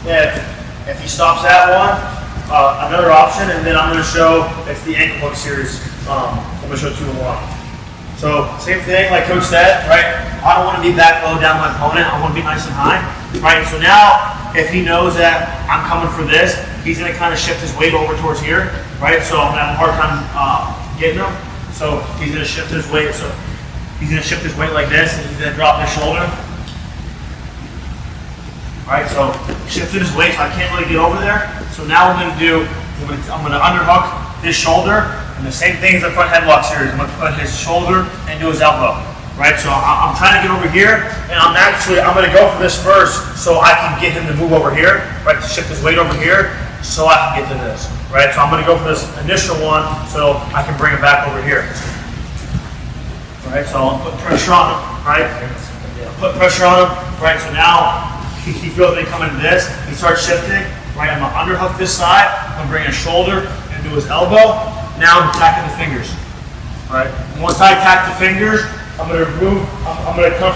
If he stops that one, another option, and then I'm going to show, it's the ankle hook series. I'm going to show 2 and 1. So same thing, like Coach said, right? I don't want to be back low down my opponent. I want to be nice and high, right? So now, if he knows that I'm coming for this, he's going to kind of shift his weight over towards here, right? So I'm going to have a hard time getting him. So he's going to shift his weight. So he's going to shift his weight like this, and he's going to drop his shoulder. Right, so shifted his weight, so I can't really get over there. So now what I'm going to do, I'm going to underhook his shoulder, and the same thing as the front headlock series. I'm going to put his shoulder into his elbow. Right, so I'm trying to get over here, and I'm going to go for this first, so I can get him to move over here, right, to shift his weight over here, so I can get to this. Right, so I'm going to go for this initial one, so I can bring him back over here. Right, so I'll put pressure on him. Right, put pressure on him. Right, so now he feels me coming to this. He starts shifting. Right, I'm going to underhook this side. I'm going to bring his shoulder into his elbow. Now I'm attacking the fingers. Right, once I attack the fingers, I'm going to move. I'm going to come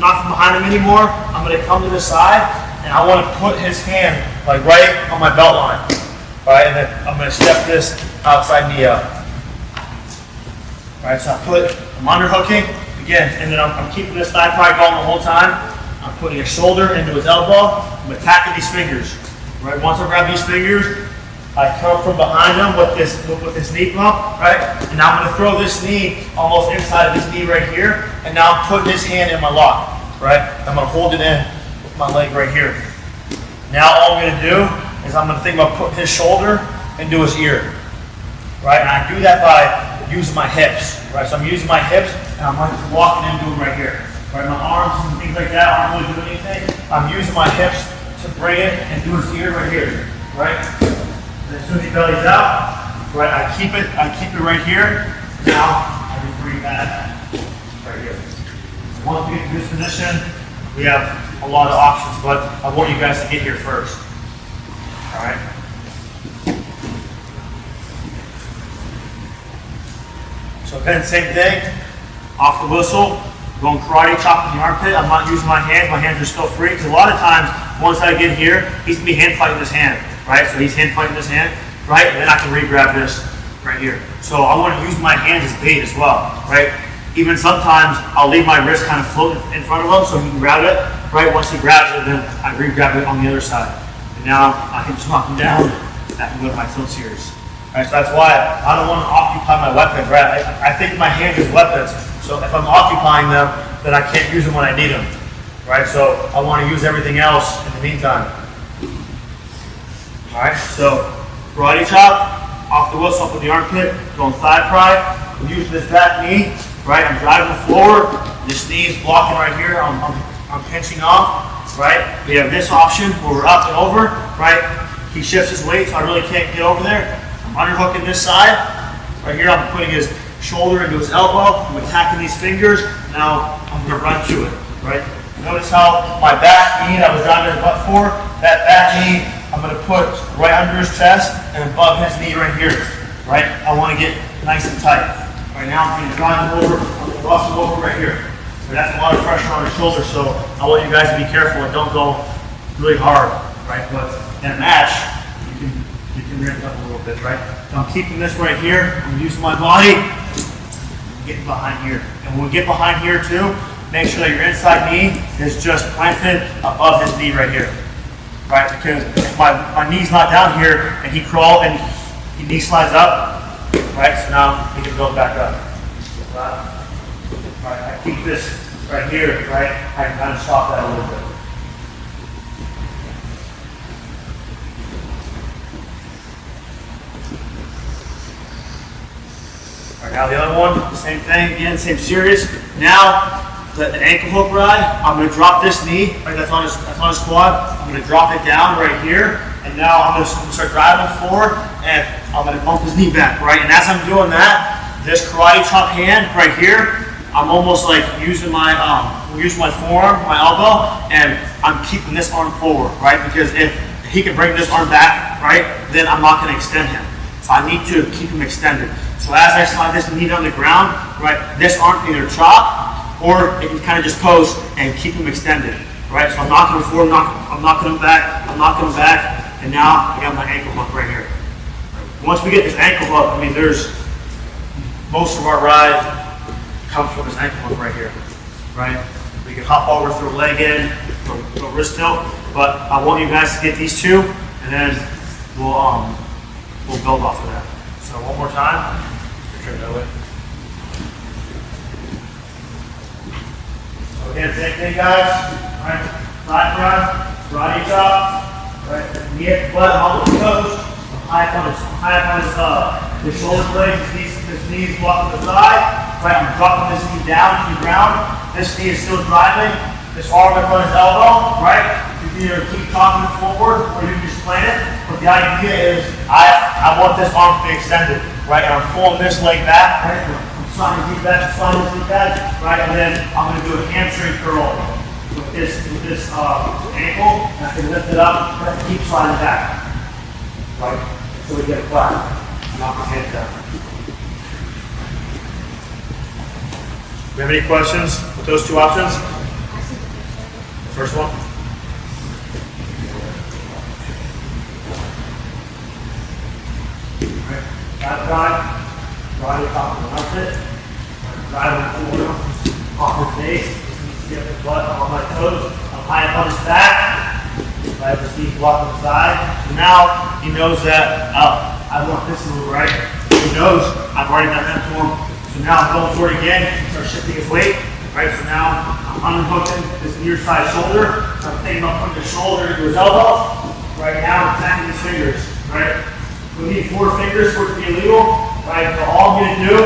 not from behind him anymore. I'm going to come to the side, and I want to put his hand like right on my belt line. Right, and then I'm going to step this outside knee up. Right, so I'm underhooking again, and then I'm keeping this thigh pry going the whole time. I'm putting his shoulder into his elbow. I'm attacking these fingers. Right, once I grab these fingers, I come from behind him with this knee bump, right? And now I'm going to throw this knee almost inside of his knee right here, and now I'm putting his hand in my lock, right? I'm going to hold it in with my leg right here. Now all I'm going to do is I'm going to think about putting his shoulder into his ear, right? And I do that by using my hips, right? So I'm using my hips, and I'm like walking into him right here, right? My arms and things like that aren't really doing anything. I'm using my hips to bring it and do his ear right here, right? And as soon as he bellies out, right, I keep it right here. Now I can bring that right here. Once we get to this position, we have a lot of options, but I want you guys to get here first. All right. So then same thing, off the whistle, going karate chop in the armpit. I'm not using my hands are still free, because a lot of times, once I get here, he's going to be hand fighting this hand. Right, so he's hand fighting this hand, right, and then I can re-grab this right here. So I want to use my hands as bait as well, right? Even sometimes I'll leave my wrist kind of floating in front of him so he can grab it, right? Once he grabs it, then I re-grab it on the other side. And now I can just knock him down. That can go to my tilt series. Right, so that's why I don't want to occupy my weapons, right? I think my hands as weapons, so if I'm occupying them, then I can't use them when I need them, right? So I want to use everything else in the meantime. Alright, so karate chop, off the whistle, up with the armpit, going thigh pry. I'm using this back knee, right? I'm driving forward. This knee is blocking right here. I'm pinching off, right? We have this option where we're up and over, right? He shifts his weight, so I really can't get over there. I'm underhooking this side. Right here, I'm putting his shoulder into his elbow. I'm attacking these fingers. Now I'm going to run to it, right? Notice how my back knee that I was driving his butt for, that back knee, I'm going to put right under his chest and above his knee right here, right? I want to get nice and tight. Right now I'm going to drive him over, I'm going to cross him over right here. So that's a lot of pressure on his shoulder, so I want you guys to be careful and don't go really hard, right? But in a match, you can ramp up a little bit, right? So I'm keeping this right here, I'm using my body, getting behind here. And when we get behind here too, make sure that your inside knee is just planted above his knee right here. Right, because if my knee's not down here and he crawls and he knee slides up, right, so now he can build back up. Right, I keep this right here, right, I can kind of stop that a little bit. All right, now the other one, same thing, again, same series. Now, the ankle hook ride, I'm going to drop this knee, right, that's on his quad. I'm going to drop it down right here, and now I'm going to start driving forward, and I'm going to bump his knee back, right? And as I'm doing that, this karate chop hand right here, I'm almost like using my forearm, my elbow, and I'm keeping this arm forward, right? Because if he can bring this arm back, right, then I'm not going to extend him. So I need to keep him extended. So as I slide this knee on the ground, right, this arm can either chop, or it can kind of just post and keep him extended. right? So I'm knocking him forward, I'm knocking him back, and now I got my ankle hook right here. Once we get this ankle hook, I mean, there's most of our ride comes from this ankle hook right here, right? We can hop over, throw a leg in, throw wrist tilt, but I want you guys to get these two, and then we'll build off of that. So one more time. Turn that way. So again, same thing, guys. All right, side front, karate chop. Right, knee at the butt, elbow to toes. High up on his shoulder blades. His knees blocking the side. Right, I'm dropping this knee down to the ground. This knee is still driving. This arm in front of his elbow. Right, you can either keep chopping it forward or you can just plant it. But the idea is, I want this arm to be extended. Right, and I'm pulling this leg back. Right, I'm sliding this knee back. Right, and then I'm going to do a hamstring curl. With this ankle, and I can lift it up and keep sliding back. Right? So we get it flat. Knock my hands down. Do you have any questions with those two options? The first one? Right. Drive the top of the outfit. Drive the forward off the face. Get the butt on my toes. I'm high up on his back. I have the knee blocking the side. So now he knows that I want this to move right. He knows I've already done that to him. So now I'm going for it again. Start shifting his weight. Right. So now I'm unhooking his near side shoulder. So I'm thinking about putting the shoulder into his elbow. Right now I'm attacking his fingers. Right. We need 4 fingers for it to be illegal. Right. So all I'm going to do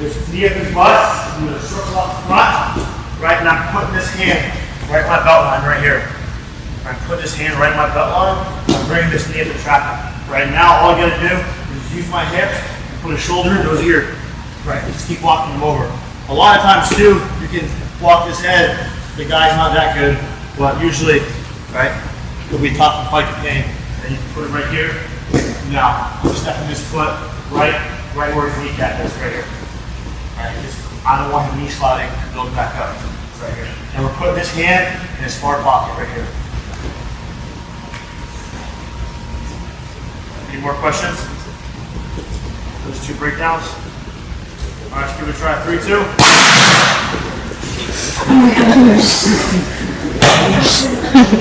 is knee up his butt. I'm going to circle up front. Right, and I'm putting this hand right at my belt line right here. I'm putting this hand right at my belt line. I'm bringing this knee at the trap. Right now, all I gotta do is use my hips and put a shoulder into his ear. Right, just keep walking him over. A lot of times too, you can walk this head. The guy's not that good, but usually, right, it'll be tough to fight the pain. And you can put it right here. Now, I'm stepping this foot right where his kneecap is, right here. Right, I don't want him knee sliding and build back up. It's right here. And we're putting this hand in his far pocket right here. Any more questions? Those 2 breakdowns? All right, let's give it a try. 3, 2. Oh my gosh.